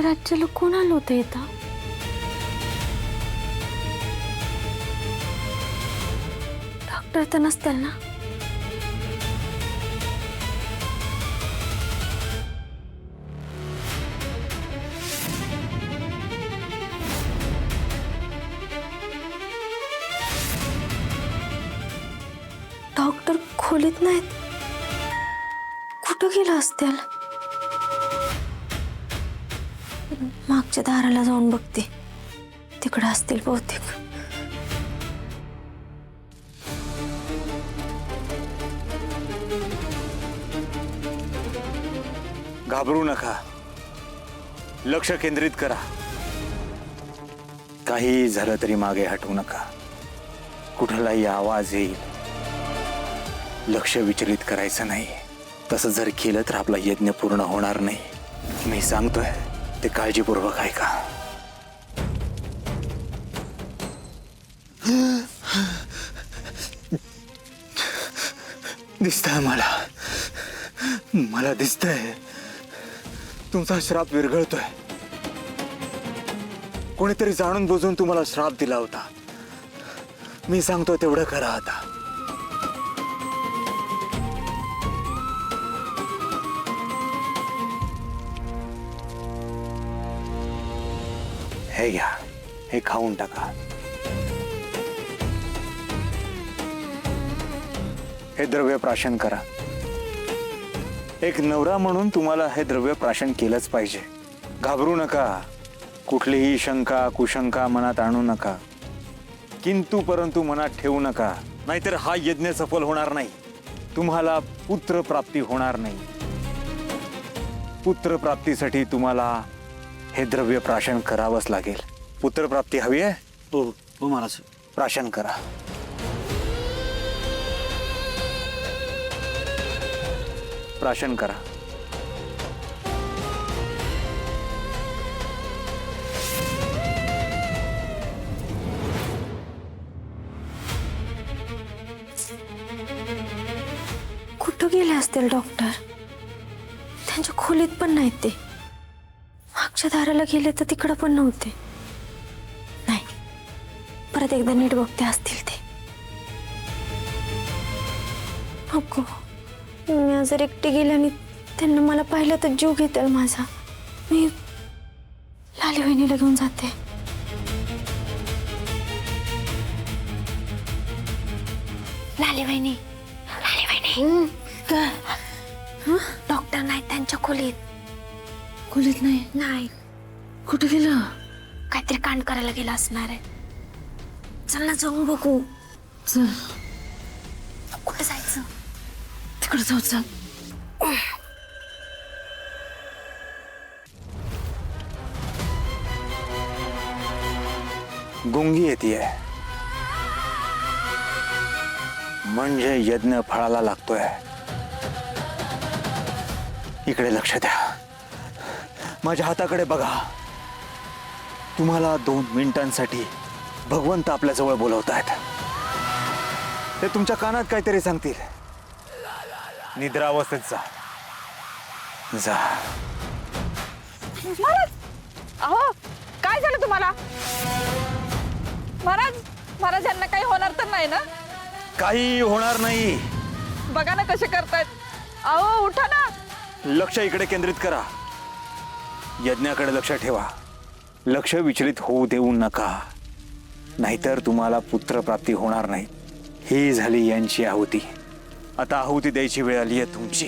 राज्याला कोण आलं होतं इथं? डॉक्टर तर नसतील ना? डॉक्टर खोलीत नाहीत. कुठं गेला असतील? मागच्या दाराला जाऊन बघते, तिकडे असतील बहुतेक. घाबरू नका, लक्ष केंद्रित करा. काही झालं तरी मागे हटवू नका. कुठलाही आवाज येईल, लक्ष विचलित करायचं नाही. तसं जर केलं तर आपला यज्ञ पूर्ण होणार नाही. मी सांगतोय ते काळजीपूर्वक ऐका. दिसतंय मला दिसतंय तुमचा श्राप विरघळतोय. कोणीतरी जाणून बुजून तुम्हाला श्राप दिला होता. मी सांगतो तेवढं करा आता. हे घ्या, हे खाऊन टाका. हे द्रव्य प्राशन करा. एक नवरा म्हणून तुम्हाला हे द्रव्य प्राशन केलंच पाहिजे. घाबरू नका. कुठलीही शंका कुशंका मनात आणू नका. किंतु परंतु मनात ठेवू नका, नाहीतर हा यज्ञ सफल होणार नाही. तुम्हाला पुत्र प्राप्ती होणार नाही. पुत्र प्राप्तीसाठी तुम्हाला हे द्रव्य प्राशन करावंच लागेल. पुत्र प्राप्ती हवी आहे? हो महाराज. प्राशन करा. प्राशन करा. कुठं गेले असतील डॉक्टर? त्यांच्या खोलीत पण नाहीत ते. मागच्या दाराला गेले तर तिकडं पण नव्हते. नाही, परत एकदा नीट बघते, असतील ते. नको, मी जर एकटी गेले आणि त्यांना मला पाहिलं तर जीव घेतील माझा. मी लाली वहिनीला घेऊन जाते. लाली वहिनी, लाली वहिनी. डॉक्टर नाही त्यांच्या खोलीत. खोलीत नाही? नाही. कुठे गेलं? काहीतरी कांड करायला गेला असणार आहे. चल ना, जाऊन बघू. चल, कुठे जायचं? तिकडे जाऊ. चल. गुंगी येतेय म्हणजे यज्ञ फळाला लागतोय. इकडे लक्ष द्या. माझ्या हाताकडे बघा. तुम्हाला 2 मिनिटांसाठी भगवंत आपल्या जवळ बोलवतायत. ते तुमच्या कानात काहीतरी सांगतील. निद्रावस्थेत जा. महाराज, अहो काय झालं तुम्हाला? महाराज यांना काही होणार तर नाही ना? काही होणार नाही. बघा ना कसे करतायत. अहो उठा ना. लक्ष इकडे केंद्रित करा. यज्ञाकडे लक्ष ठेवा. लक्ष विचलित होऊ देऊ नका, नाहीतर तुम्हाला पुत्र प्राप्ती होणार नाही. ही झाली यांची आहुती. आता आहुती द्यायची वेळ आली आहे तुमची.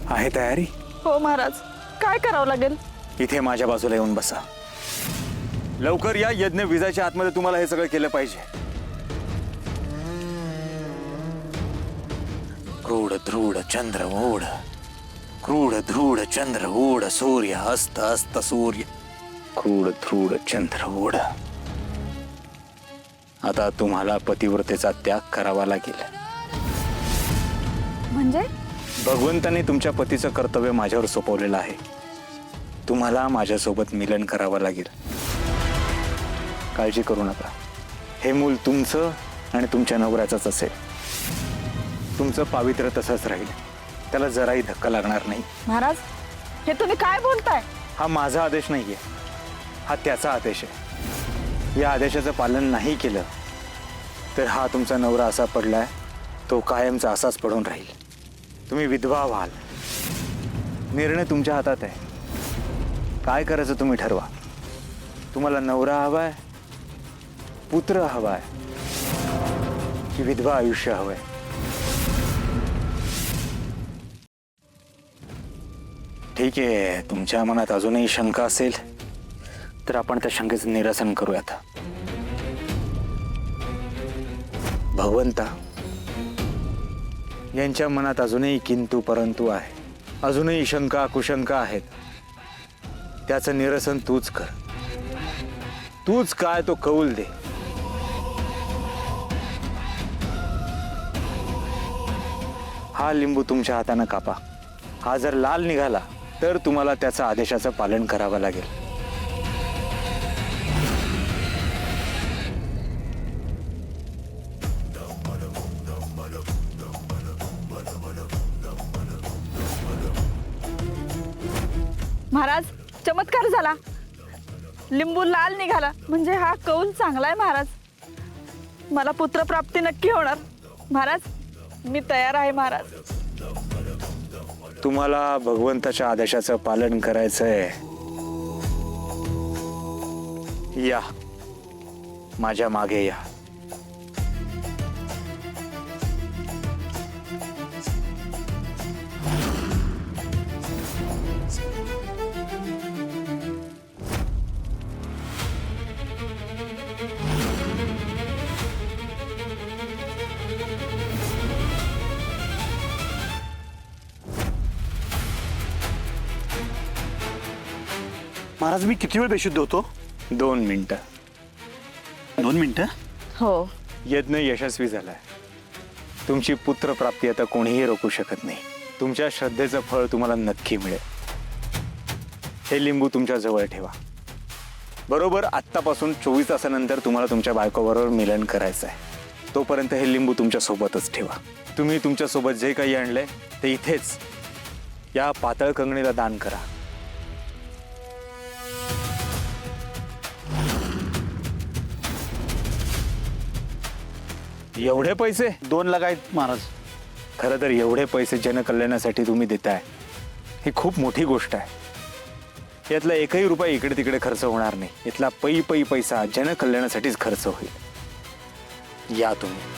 आहे तयारी? हो महाराज. काय करावं लागेल? इथे माझ्या बाजूला येऊन बसा. लवकर या. यज्ञ विजाच्या आतमध्ये तुम्हाला हे सगळं केलं पाहिजे. क्रूड ध्रुड चंद्र ओढ, क्रूड ध्रुड चंद्र ओढ, सूर्य अस्त अस्त सूर्य, क्रूड ध्रुड चंद्र ओढ. आता तुम्हाला पतिव्रतेचा त्याग करावा लागेल. म्हणजे? भगवंताने तुमच्या पतीचं कर्तव्य माझ्यावर सोपवलेलं आहे. तुम्हाला माझ्यासोबत मिलन करावं लागेल. काळजी करू नका. हे मूल तुमचं आणि तुमच्या नवऱ्याचंच असेल. तुमचं पावित्र्य तसंच राहील. त्याला जराही धक्का लागणार नाही. महाराज, हे तुम्ही काय बोलताय? हा माझा आदेश नाहीये, हा त्याचा आदेश आहे. या आदेशाचं पालन नाही केलं तर हा तुमचा नवरा असा पडलाय, तो कायमचा असाच पडून राहील. तुम्ही विधवा व्हाल. निर्णय तुमच्या हातात आहे. काय करायचं तुम्ही ठरवा. तुम्हाला नवरा हवाय, पुत्र हवाय, की विधवा आयुष्य हवंय? ठीक आहे, तुमच्या मनात अजूनही शंका असेल तर आपण त्या शंकेचं निरसन करूयात. भगवंता, यांच्या मनात अजूनही किंतु परंतु आहे. अजूनही शंका कुशंका आहेत. त्याचं निरसन तूच कर. तूच काय तो कौल दे. हा लिंबू तुमच्या हाताने कापा. हा जर लाल निघाला तर तुम्हाला त्याच्या आदेशाचं पालन करावं लागेल. महाराज, चमत्कार झाला. लिंबू लाल निघाला म्हणजे हा कौल चांगला आहे महाराज. मला पुत्रप्राप्ती नक्की होणार. महाराज, मी तयार आहे महाराज. तुम्हाला भगवंताच्या आदेशाचं पालन करायचंय. या, माझ्या मागे या. महाराज, मी किती वेळ बेशुद्ध होतो? 2 मिनिटं. 2 मिनिटं? हो. यज्ञ यशस्वी झालाय. तुमची पुत्रप्राप्ती आता कोणीही रोखू शकत नाही. तुमच्या श्रद्धेचं फळ तुम्हाला नक्की मिळेल. हे लिंबू तुमच्या जवळ ठेवा. बरोबर आत्तापासून 24 तासानंतर तुम्हाला तुमच्या बायकोबरोबर मिलन करायचं आहे. तोपर्यंत हे लिंबू तुमच्या सोबतच ठेवा. तुम्ही तुमच्या सोबत जे काही आणलंय ते इथेच या पातळ कंगणीला दान करा. एवढे पैसे? 2 लाख आहेत महाराज. खरं तर एवढे पैसे जनकल्याणासाठी तुम्ही देताय, ही खूप मोठी गोष्ट आहे. यातला एकही रुपया इकडे तिकडे खर्च होणार नाही. इथला पै पैसा जनकल्याणासाठीच खर्च होईल. या तुम्ही.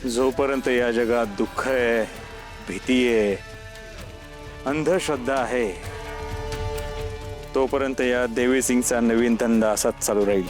जोपर्यंत या जगात दुःख आहे, भीती आहे, अंधश्रद्धा आहे, तोपर्यंत या देवी सिंगचा नवीन धंदा असाच चालू राहील.